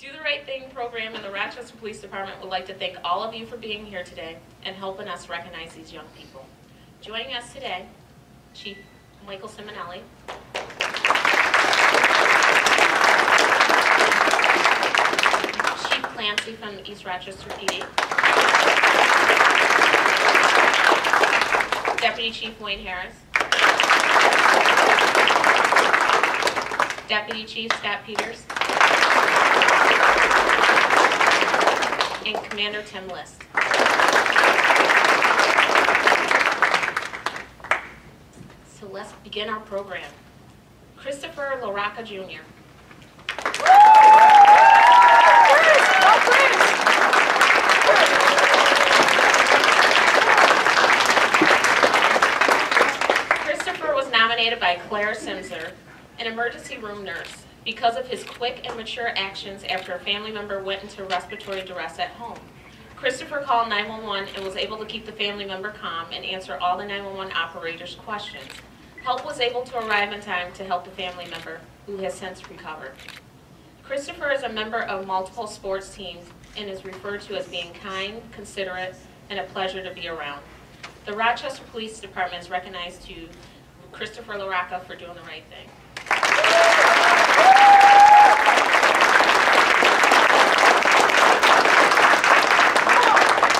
Do the Right Thing program and the Rochester Police Department would like to thank all of you for being here today and helping us recognize these young people. Joining us today, Chief Michael Simonelli, Chief Clancy from East Rochester PD, Deputy Chief Wayne Harris, Deputy Chief Scott Peters, and Commander Tim List. So let's begin our program. Christopher Larocca Jr. Christopher was nominated by Claire Simser, an emergency room nurse, because of his quick and mature actions after a family member went into respiratory duress at home. Christopher called 911 and was able to keep the family member calm and answer all the 911 operators' questions. Help was able to arrive in time to help the family member, who has since recovered. Christopher is a member of multiple sports teams and is referred to as being kind, considerate, and a pleasure to be around. The Rochester Police Department is recognized to Christopher Larocca for doing the right thing.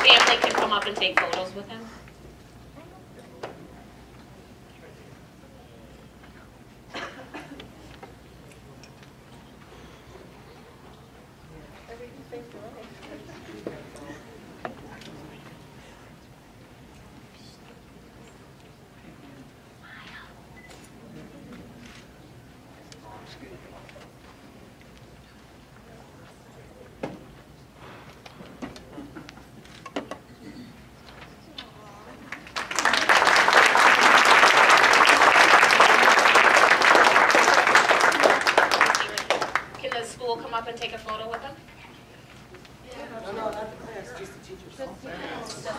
Family can come up and take photos with him. Come up and take a photo with them? No, not the class, just the teachers. That's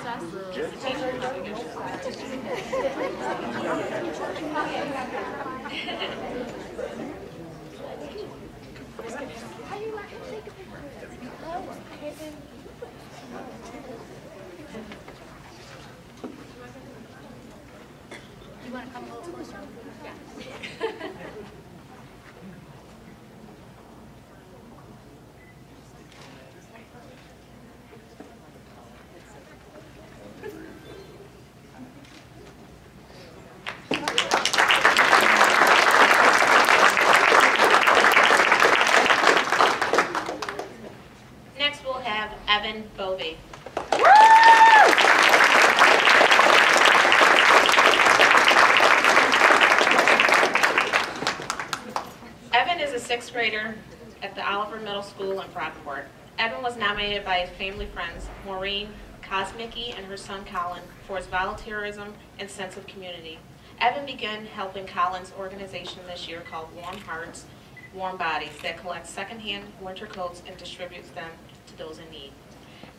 us. Just the teachers. You want to come a little closer? Yeah. Next we'll have Evan Bovie. Evan is a sixth grader at the Oliver Middle School in Brockport. Evan was nominated by his family friends, Maureen, Kosmicki, and her son Colin, for his volunteerism and sense of community. Evan began helping Colin's organization this year called Warm Hearts, Warm Bodies, that collects secondhand winter coats and distributes them to those in need.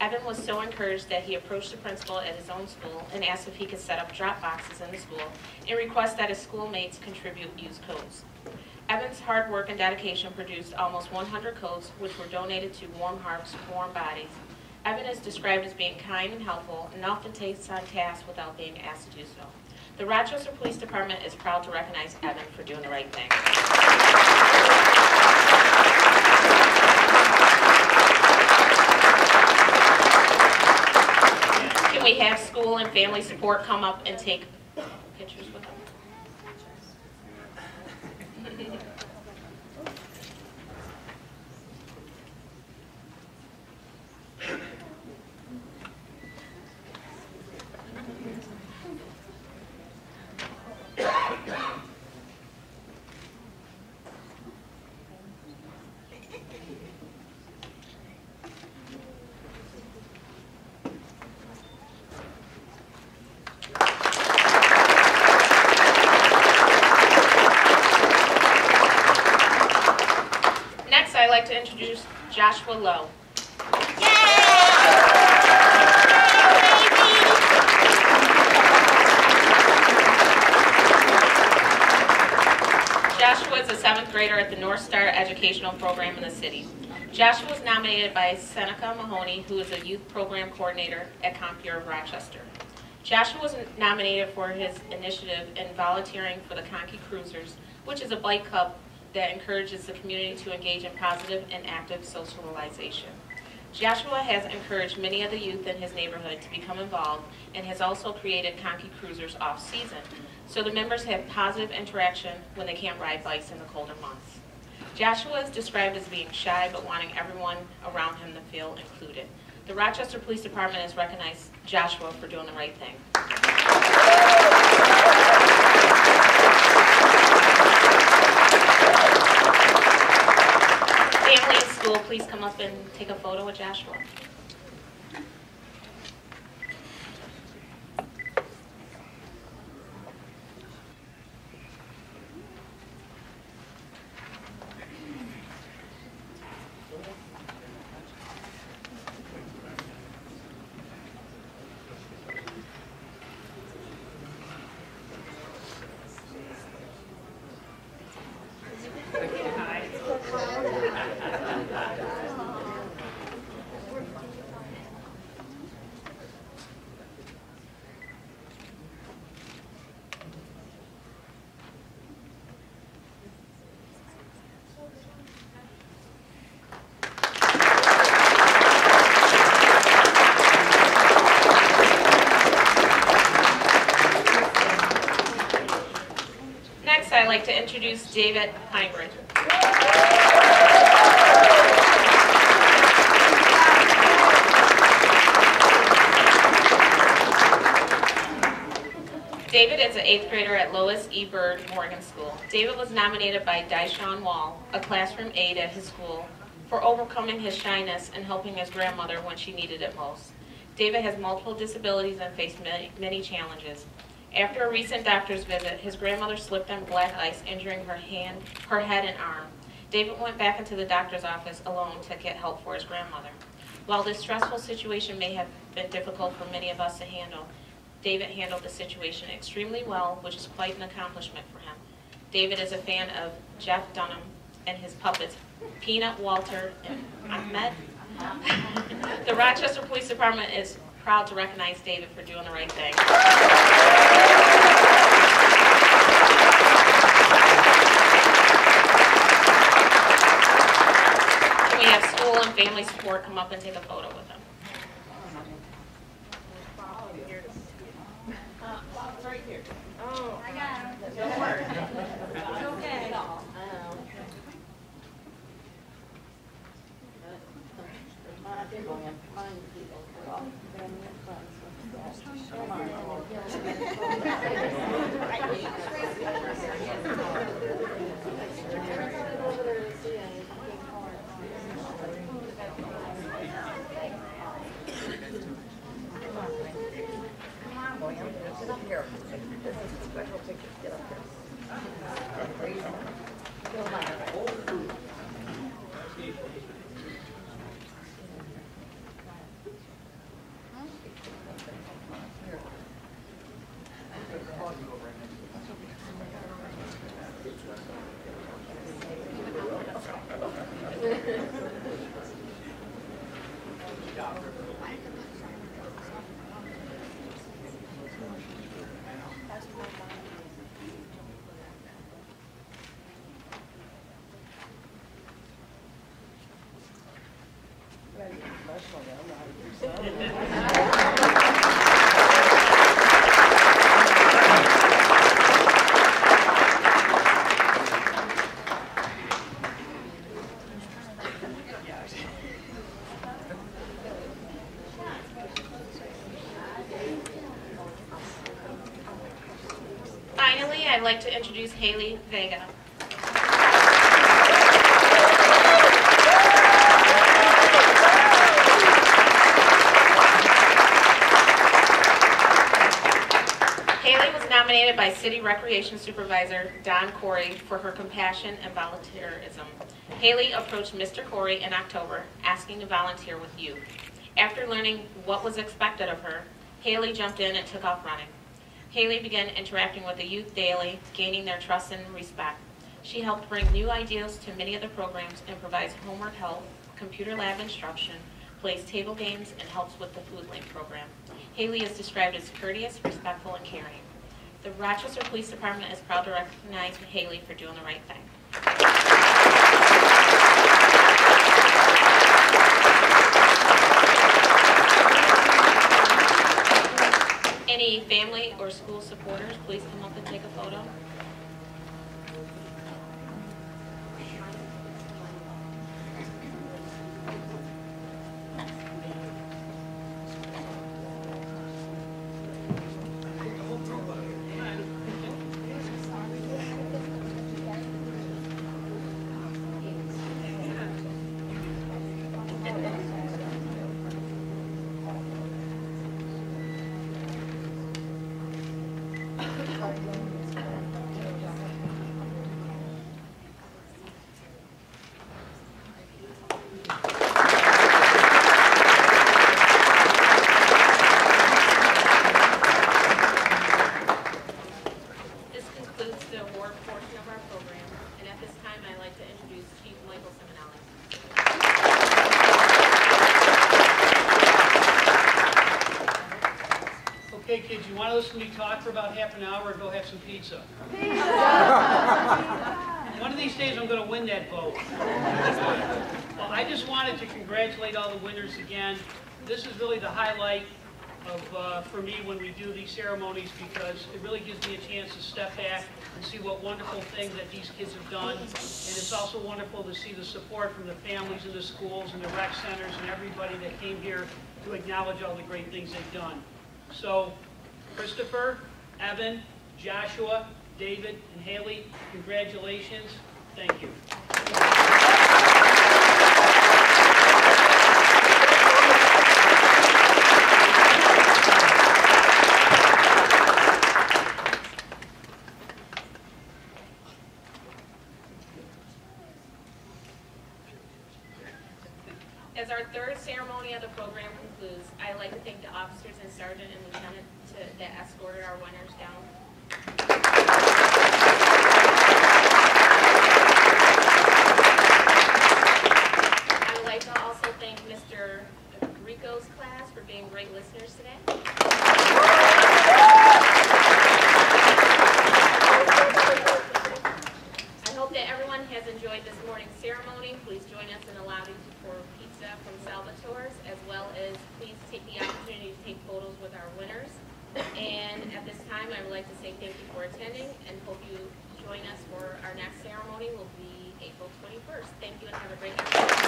Evan was so encouraged that he approached the principal at his own school and asked if he could set up drop boxes in the school and request that his schoolmates contribute used coats. Evan's hard work and dedication produced almost 100 coats, which were donated to Warm Hearts, Warm Bodies. Evan is described as being kind and helpful and often takes on tasks without being asked to do so. The Rochester Police Department is proud to recognize Evan for doing the right thing. Can we have school and family support come up and take pictures with them? I'd like to introduce Joshua Lowe. Joshua is a 7th grader at the North Star Educational Program in the city. Joshua was nominated by Seneca Mahoney, who is a youth program coordinator at Computer of Rochester. Joshua was nominated for his initiative in volunteering for the Conky Cruisers, which is a bike club that encourages the community to engage in positive and active socialization. Joshua has encouraged many of the youth in his neighborhood to become involved and has also created Conky Cruisers off-season, so the members have positive interaction when they can't ride bikes in the colder months. Joshua is described as being shy but wanting everyone around him to feel included. The Rochester Police Department has recognized Joshua for doing the right thing. Family and school, please come up and take a photo with Joshua. I'd like to introduce David Heinrich. David is an 8th grader at Lois E. Bird Morgan School. David was nominated by Dyshawn Wall, a classroom aide at his school, for overcoming his shyness and helping his grandmother when she needed it most. David has multiple disabilities and faced many challenges. After a recent doctor's visit, his grandmother slipped on black ice, injuring her head and arm. David went back into the doctor's office alone to get help for his grandmother. While this stressful situation may have been difficult for many of us to handle, David handled the situation extremely well, which is quite an accomplishment for him. David is a fan of Jeff Dunham and his puppets, Peanut, Walter, and Ahmed. The Rochester Police Department is proud to recognize David for doing the right thing. Can we have school and family support come up and take a photo with him? Right here. Oh, I got him. Don't worry. It's okay. Get up here. This is a special picture. Get up here. Feel my Finally, I'd like to introduce Haley Vega. Haley was nominated by City Recreation Supervisor Don Corey for her compassion and volunteerism. Haley approached Mr. Corey in October asking to volunteer with youth. After learning what was expected of her, Haley jumped in and took off running. Haley began interacting with the youth daily, gaining their trust and respect. She helped bring new ideas to many of the programs and provides homework help, computer lab instruction, plays table games, and helps with the food link program. Haley is described as courteous, respectful, and caring. The Rochester Police Department is proud to recognize Haley for doing the right thing. Any family or school supporters, please come up and take a photo. Okay, kids, you want to listen to me talk for about half an hour or go have some pizza? One of these days I'm going to win that vote. Well, I just wanted to congratulate all the winners again. This is really the highlight of, for me when we do these ceremonies, because it really gives me a chance to step back and see what wonderful things that these kids have done. And it's also wonderful to see the support from the families in the schools and the rec centers and everybody that came here to acknowledge all the great things they've done. So, Christopher, Evan, Joshua, David, and Haley, congratulations. Thank you. As our third ceremony of the program concludes, I'd like to thank the officers and sergeant and lieutenant that escorted our winners down. I would like to also thank Mr. Rico's class for being great listeners today. I hope that everyone has enjoyed this morning's ceremony. Please join us in the lobby for pizza from Salvatore's, as well as please take the opportunity to take photos with our winners. And at this time, I would like to say thank you for attending and hope you join us for our next ceremony will be April 21st. Thank you and have a great night.